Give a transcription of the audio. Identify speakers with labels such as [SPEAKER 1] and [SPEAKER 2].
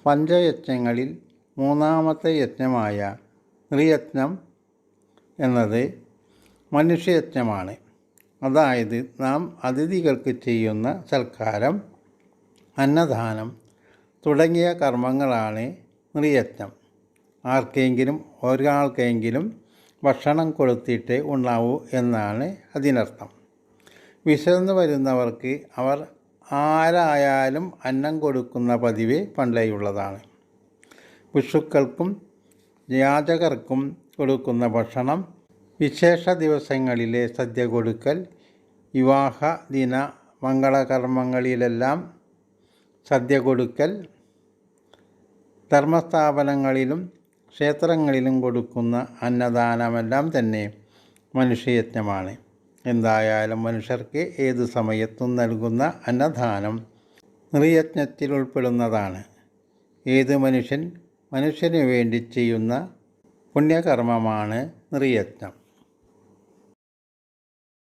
[SPEAKER 1] പഞ്ചയജ്ഞങ്ങളിൽ മൂന്നാമത്തെ യജ്ഞമായ നൃയജ്ഞം എന്നത് മനുഷ്യയജ്ഞമാണ്. അതായത് നാം അതിഥികൾക്ക് ചെയ്യുന്ന സൽക്കാരം, അന്നദാനം തുടങ്ങിയ കർമ്മങ്ങളാണ് നൃയജ്ഞം. ആർക്കെങ്കിലും ഒരാൾക്കെങ്കിലും ഭക്ഷണം കൊടുത്തിട്ടേ ഉണ്ണാവൂ എന്നാണ് അതിനർത്ഥം. വിശന്നു വരുന്നവർക്ക് അവർ ആരായാലും അന്നം കൊടുക്കുന്ന പതിവ് പണ്ടേയുള്ളതാണ്. ഭിക്ഷുക്കൾക്കും യാചകർക്കും കൊടുക്കുന്ന ഭക്ഷണം, വിശേഷ ദിവസങ്ങളിലെ സദ്യ കൊടുക്കൽ, വിവാഹ ദിന മംഗളകർമ്മങ്ങളിലെല്ലാം സദ്യ കൊടുക്കൽ, ധർമ്മസ്ഥാപനങ്ങളിലും ക്ഷേത്രങ്ങളിലും കൊടുക്കുന്ന അന്നദാനമെല്ലാം തന്നെ മനുഷ്യയജ്ഞമാണ്. എന്തായാലും മനുഷ്യർക്ക് ഏതു സമയത്തും നൽകുന്ന അന്നദാനം നൃയജ്ഞത്തിൽ ഉൾപ്പെടുന്നതാണ്. ഏത് മനുഷ്യന് വേണ്ടി ചെയ്യുന്ന പുണ്യകർമ്മമാണ് നൃയജ്ഞം.